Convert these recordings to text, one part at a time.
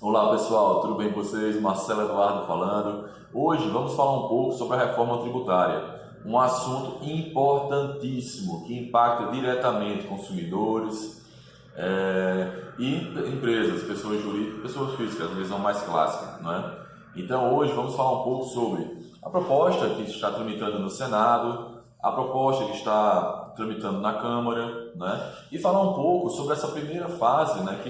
Olá pessoal, tudo bem com vocês? Marcelo Eduardo falando. Hoje vamos falar um pouco sobre a reforma tributária, um assunto importantíssimo que impacta diretamente consumidores e empresas, pessoas jurídicas, pessoas físicas, a visão mais clássica, não é? Então hoje vamos falar um pouco sobre a proposta que está tramitando no Senado, a proposta que está tramitando na Câmara, né? E falar um pouco sobre essa primeira fase, né,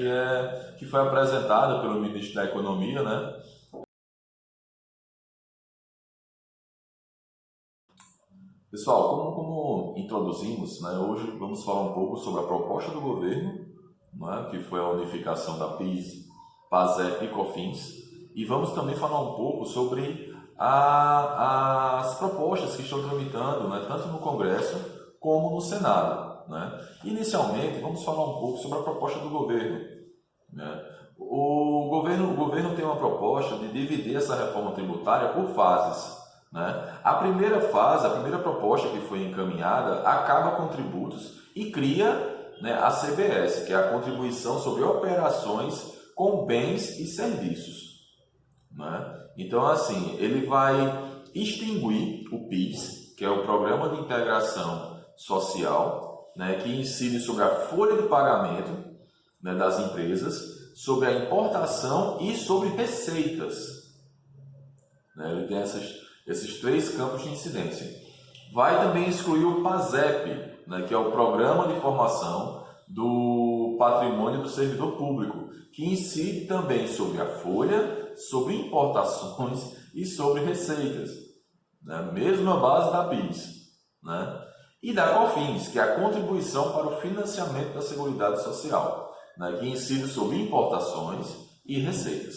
que foi apresentada pelo ministro da Economia, né? Pessoal, como introduzimos, né, hoje vamos falar um pouco sobre a proposta do governo, né, que foi a unificação da PIS, PASEP e COFINS, e vamos também falar um pouco sobre as propostas que estão tramitando, né, tanto no Congresso como no Senado, né? Inicialmente, vamos falar um pouco sobre a proposta do governo, né? O governo tem uma proposta de dividir essa reforma tributária por fases, né? A primeira fase, a primeira proposta que foi encaminhada, acaba com tributos e cria, né, a CBS, que é a Contribuição sobre Operações com Bens e Serviços, né? Então, assim, ele vai extinguir o PIS, que é o Programa de Integração Social, né, que incide sobre a folha de pagamento, né, das empresas, sobre a importação e sobre receitas, né? Ele tem esses três campos de incidência. Vai também excluir o PASEP, né, que é o Programa de Formação do Patrimônio do Servidor Público, que incide também sobre a folha, sobre importações e sobre receitas, né? Mesma base da PIS, né? E da COFINS, que é a Contribuição para o Financiamento da Seguridade Social, né, que incide sobre importações e receitas,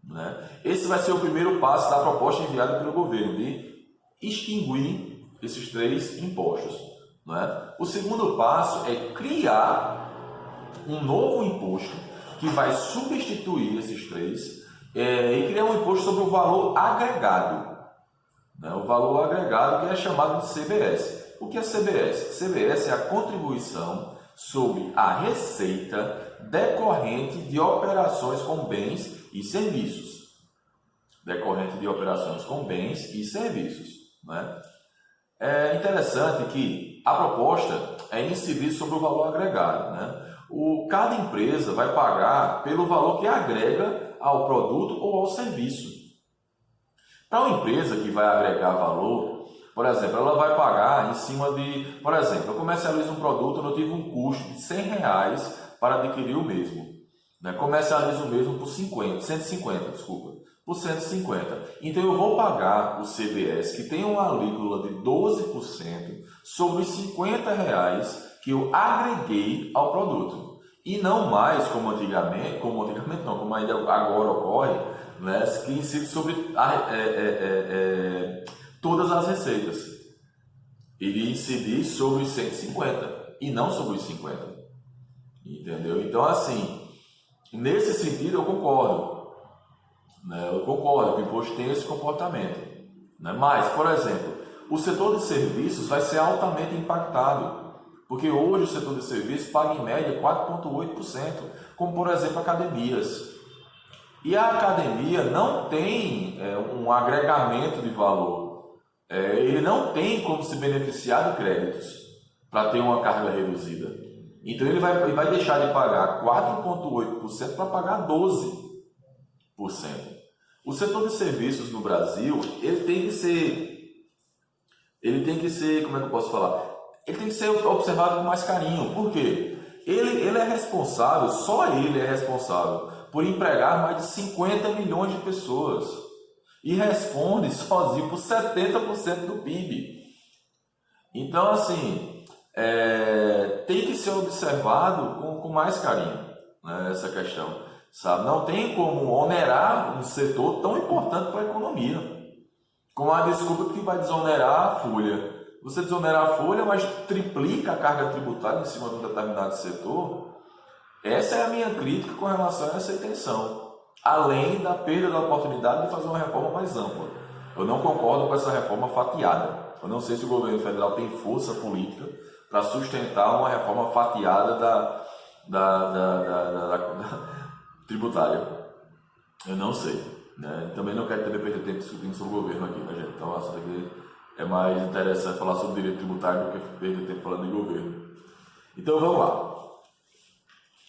né? Esse vai ser o primeiro passo da proposta enviada pelo governo, de extinguir esses três impostos, né? O segundo passo é criar um novo imposto que vai substituir esses três e criar um imposto sobre o valor agregado, né? O valor agregado, que é chamado de CBS. O que é CBS? CBS é a contribuição sobre a receita decorrente de operações com bens e serviços. Decorrente de operações com bens e serviços, né? É interessante que a proposta é incidir sobre o valor agregado, né? Cada empresa vai pagar pelo valor que agrega ao produto ou ao serviço. Para uma empresa que vai agregar valor, por exemplo, ela vai pagar em cima de... Por exemplo, eu comercializo um produto, eu tive um custo de R$ 100 para adquirir o mesmo, né? Comercializo o mesmo por 150, desculpa, por 150. Então eu vou pagar o CBS, que tem uma alíquota de 12% sobre os R$ 50 que eu agreguei ao produto. E não mais como ainda agora ocorre, né, que incide sobre todas as receitas. Ele incidir sobre os 150 e não sobre os 50. Entendeu? Então, assim, nesse sentido eu concordo, né? Eu concordo que o imposto tem esse comportamento, né? Mas, por exemplo, o setor de serviços vai ser altamente impactado, porque hoje o setor de serviços paga em média 4,8%, como por exemplo academias. E a academia não tem um agregamento de valor, ele não tem como se beneficiar de créditos para ter uma carga reduzida. Então ele vai deixar de pagar 4,8% para pagar 12%. O setor de serviços no Brasil, ele tem que ser, como é que eu posso falar? Ele tem que ser observado com mais carinho. Por quê? Ele é responsável, só ele é responsável por empregar mais de 50 milhões de pessoas e responde sozinho por 70% do PIB. Então, assim, tem que ser observado com mais carinho, né, essa questão, sabe? Não tem como onerar um setor tão importante para a economia, com a desculpa que vai desonerar a folha. Você desonerar a folha, mas triplica a carga tributária em cima de um determinado setor. Essa é a minha crítica com relação a essa intenção, além da perda da oportunidade de fazer uma reforma mais ampla. Eu não concordo com essa reforma fatiada. Eu não sei se o governo federal tem força política para sustentar uma reforma fatiada da tributária. Eu não sei, né? Também não quero também perder tempo discutindo sobre o governo aqui, né, gente? Então, acho que é mais interessante falar sobre direito tributário do que perder tempo falando de governo. Então, vamos lá.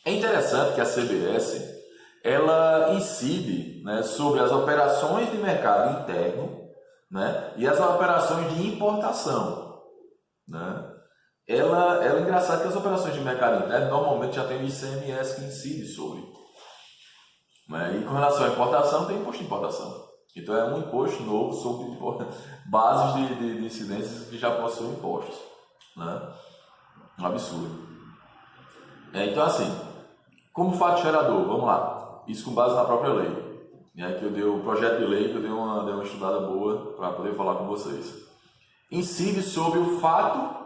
É interessante que a CBS ela incide, né, sobre as operações de mercado interno, né, e as operações de importação, né? Ela é engraçado que as operações de mercado interno normalmente já tem o ICMS que incide sobre, né? E com relação à importação, tem imposto de importação. Então é um imposto novo sobre bases de incidências que já possuem impostos, né? Um absurdo. Então, assim, como fato gerador, vamos lá, isso com base na própria lei, né? Que eu dei o projeto de lei, que eu dei uma estudada boa para poder falar com vocês. Incide sobre o fato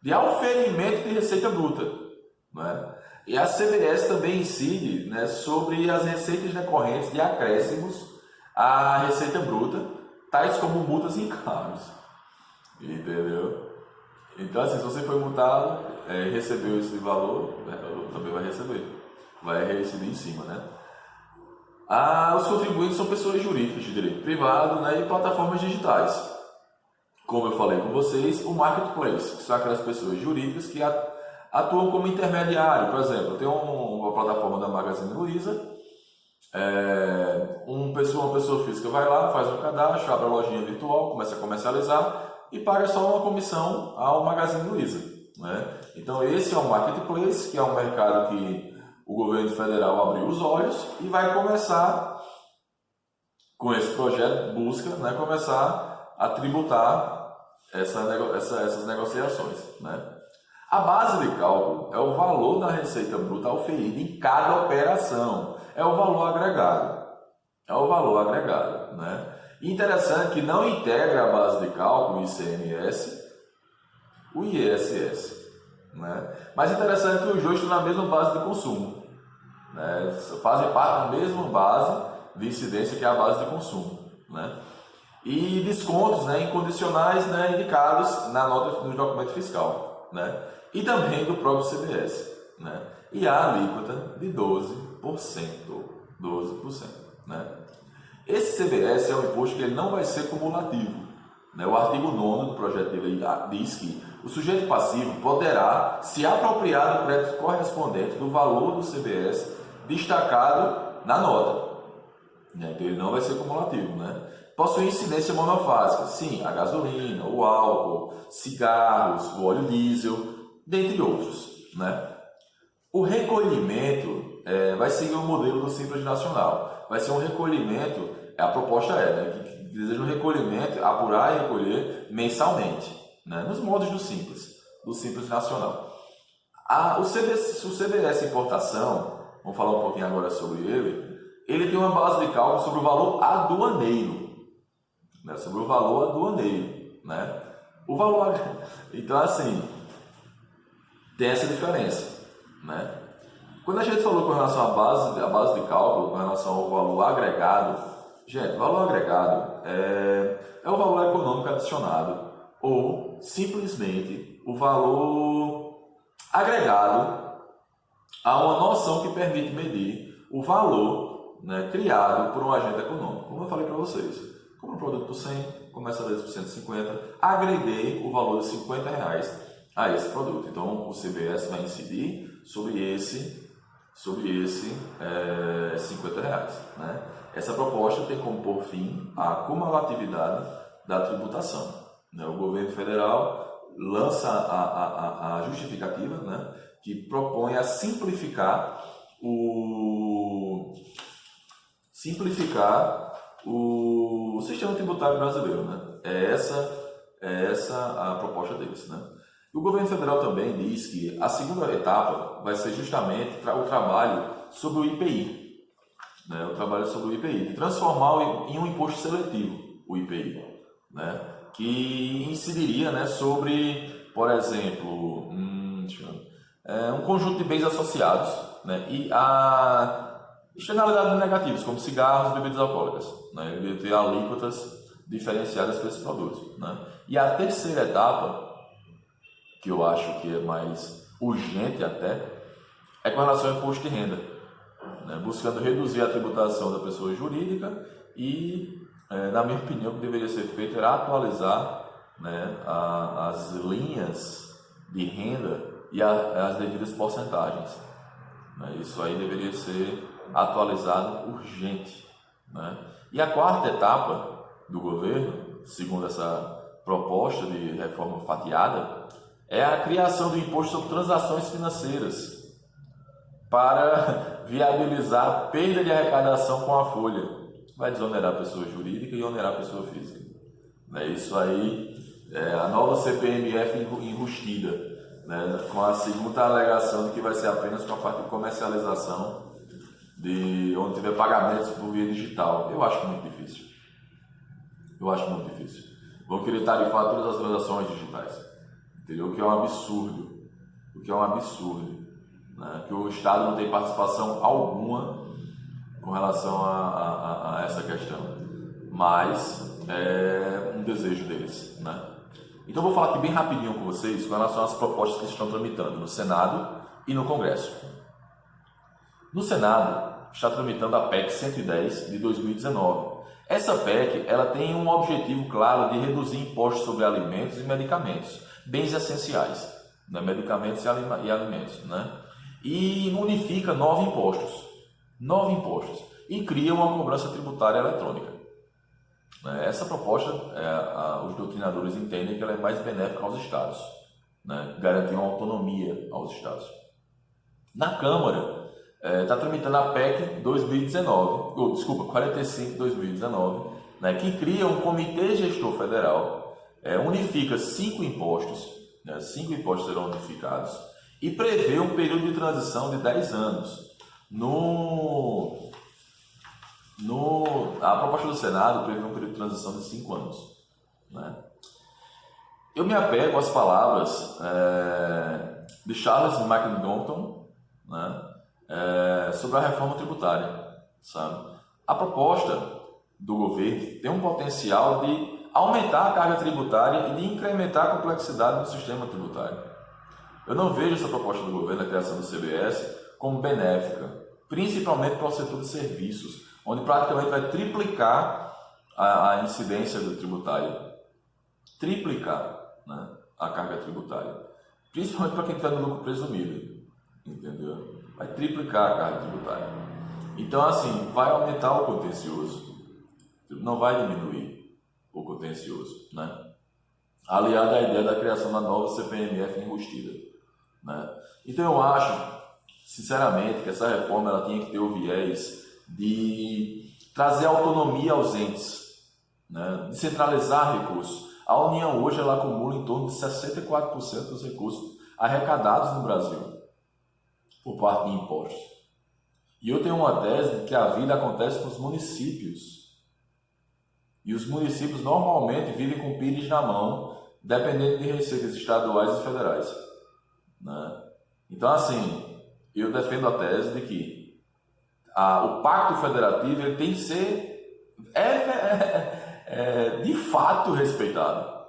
de auferimento de receita bruta, né? E a CBS também incide, né, sobre as receitas decorrentes de acréscimos à receita bruta, tais como multas e encargos. Entendeu? Então, assim, se você foi multado, recebeu esse valor, também vai receber. Vai receber em cima, né? Os contribuintes são pessoas jurídicas de direito privado, né, e plataformas digitais. Como eu falei com vocês, o marketplace, que são aquelas pessoas jurídicas que atuam como intermediário. Por exemplo, eu tenho uma plataforma da Magazine Luiza, uma pessoa física vai lá, faz um cadastro, abre a lojinha virtual, começa a comercializar e paga só uma comissão ao Magazine Luiza, né? Então esse é o marketplace, que é um mercado que o governo federal abriu os olhos e vai começar, com esse projeto, busca, né, começar a tributar essas negociações, né? A base de cálculo é o valor da receita bruta auferida em cada operação, é o valor agregado, né? E interessante que não integra a base de cálculo o ICMS, o ISS, né? Mas interessante que os dois estão na mesma base de consumo, né? Fazem parte da mesma base de incidência que é a base de consumo, né? E descontos, né, incondicionais, né, indicados na nota do documento fiscal, né, e também do próprio CBS, né, e a alíquota de 12%, 12%, né. Esse CBS é um imposto que ele não vai ser cumulativo, né. O artigo 9º do projeto de lei diz que o sujeito passivo poderá se apropriar do crédito correspondente do valor do CBS destacado na nota, né. Então ele não vai ser cumulativo, né. Possui incidência monofásica, sim, a gasolina, o álcool, cigarros, o óleo diesel, dentre outros, né? O recolhimento vai seguir o modelo do Simples Nacional. Vai ser um recolhimento, a proposta né, que deseja um recolhimento, apurar e recolher mensalmente, né, nos modos do Simples Nacional. O CBS Importação, vamos falar um pouquinho agora sobre ele tem uma base de cálculo sobre o valor aduaneiro, né, sobre o valor aduaneiro, né? O valor, então assim, tem essa diferença, né? Quando a gente falou com relação à base de cálculo, com relação ao valor agregado, gente, o valor agregado é o valor econômico adicionado ou simplesmente o valor agregado a uma noção que permite medir o valor, né, criado por um agente econômico, como eu falei para vocês. Compro um produto por 100, começa a vez por 150, agreguei o valor de R$50 a esse produto. Então, o CBS vai incidir sobre esse R$50, né? Essa proposta tem como por fim a cumulatividade da tributação, né? O governo federal lança a justificativa, né, que propõe a simplificar o sistema tributário brasileiro, né? É essa a proposta deles, né? E o governo federal também diz que a segunda etapa vai ser justamente o trabalho sobre o IPI, né? O trabalho sobre o IPI, de transformar em um imposto seletivo o IPI, né? Que incidiria, né, sobre, por exemplo, um conjunto de bens associados, né? E a externalidades negativas, como cigarros e bebidas alcoólicas, né? Ele ter alíquotas diferenciadas para esses produtos, né? E a terceira etapa, que eu acho que é mais urgente até, é com relação ao imposto de renda, né, buscando reduzir a tributação da pessoa jurídica e, na minha opinião, o que deveria ser feito era atualizar, né, as linhas de renda e as devidas porcentagens. Né? Isso aí deveria ser atualizado urgente. Né? E a quarta etapa do governo, segundo essa proposta de reforma fatiada, é a criação do imposto sobre transações financeiras para viabilizar a perda de arrecadação com a folha. Vai desonerar a pessoa jurídica e onerar a pessoa física. Né? Isso aí é a nova CPMF enrustida, né? Com a segunda alegação de que vai ser apenas com a parte de comercialização, de onde tiver pagamentos por via digital. Eu acho muito difícil. Vão querer tarifar todas as transações digitais, entendeu? O que é um absurdo. Né? Que o Estado não tem participação alguma com relação a essa questão, mas é um desejo deles, né? Então eu vou falar aqui bem rapidinho com vocês com relação às propostas que estão tramitando no Senado e no Congresso. No Senado está tramitando a PEC 110 de 2019. Essa PEC ela tem um objetivo claro de reduzir impostos sobre alimentos e medicamentos, bens essenciais, né? Medicamentos e alimentos, né? E unifica 9 impostos e cria uma cobrança tributária eletrônica. Essa proposta, os doutrinadores entendem que ela é mais benéfica aos estados, né? Garantir uma autonomia aos estados. Na Câmara, está tramitando a PEC 45 de 2019, né? Que cria um comitê gestor federal, unifica 5 impostos, né? 5 impostos serão unificados, e prevê um período de transição de 10 anos. A proposta do Senado prevê um período de transição de 5 anos. Né? Eu me apego às palavras de Charles McDonough, né? Sobre a reforma tributária. Sabe? A proposta do governo tem um potencial de aumentar a carga tributária e de incrementar a complexidade do sistema tributário. Eu não vejo essa proposta do governo, a criação do CBS, como benéfica, principalmente para o setor de serviços, onde praticamente vai triplicar a incidência tributária, triplicar, né, a carga tributária, principalmente para quem está no lucro presumido, entendeu? Vai triplicar a carga tributária. Então, assim, vai aumentar o contencioso, não vai diminuir o contencioso, né? Aliado à ideia da criação da nova CPMF enrustida, né? Então eu acho, sinceramente, que essa reforma ela tinha que ter o viés de trazer autonomia aos entes, né? De centralizar recursos. A União hoje ela acumula em torno de 64% dos recursos arrecadados no Brasil por parte de impostos. E eu tenho uma tese de que a vida acontece nos municípios. E os municípios normalmente vivem com pires na mão, dependendo de receitas estaduais e federais. Né? Então, assim, eu defendo a tese de que o Pacto Federativo ele tem que ser de fato respeitado.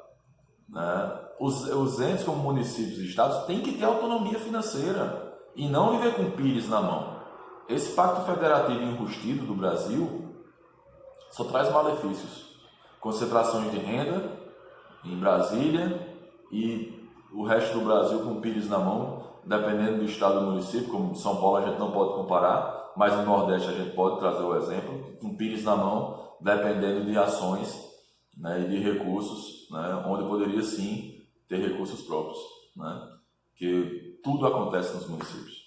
Né? Os entes como municípios e estados têm que ter autonomia financeira e não viver com pires na mão. Esse Pacto Federativo enrustido do Brasil só traz malefícios. Concentrações de renda em Brasília e o resto do Brasil com pires na mão, dependendo do estado do município. Como São Paulo a gente não pode comparar, mas no Nordeste a gente pode trazer o exemplo, com pires na mão, dependendo de ações, né, e de recursos, né, onde poderia sim ter recursos próprios, né, que tudo acontece nos municípios.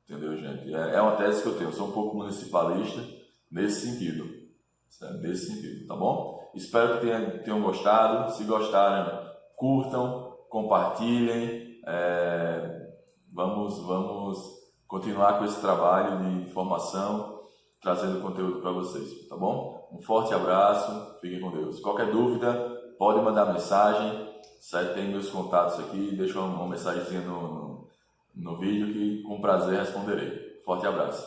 Entendeu, gente? É uma tese que eu tenho, eu sou um pouco municipalista nesse sentido, certo? Nesse sentido, tá bom? Espero que tenham gostado. Se gostaram, curtam, compartilhem. Vamos continuar com esse trabalho de informação, trazendo conteúdo para vocês, tá bom? Um forte abraço, fiquem com Deus. Qualquer dúvida, pode mandar mensagem, certo? Tem meus contatos aqui, deixa uma mensagenzinha no vídeo que com prazer responderei. Forte abraço.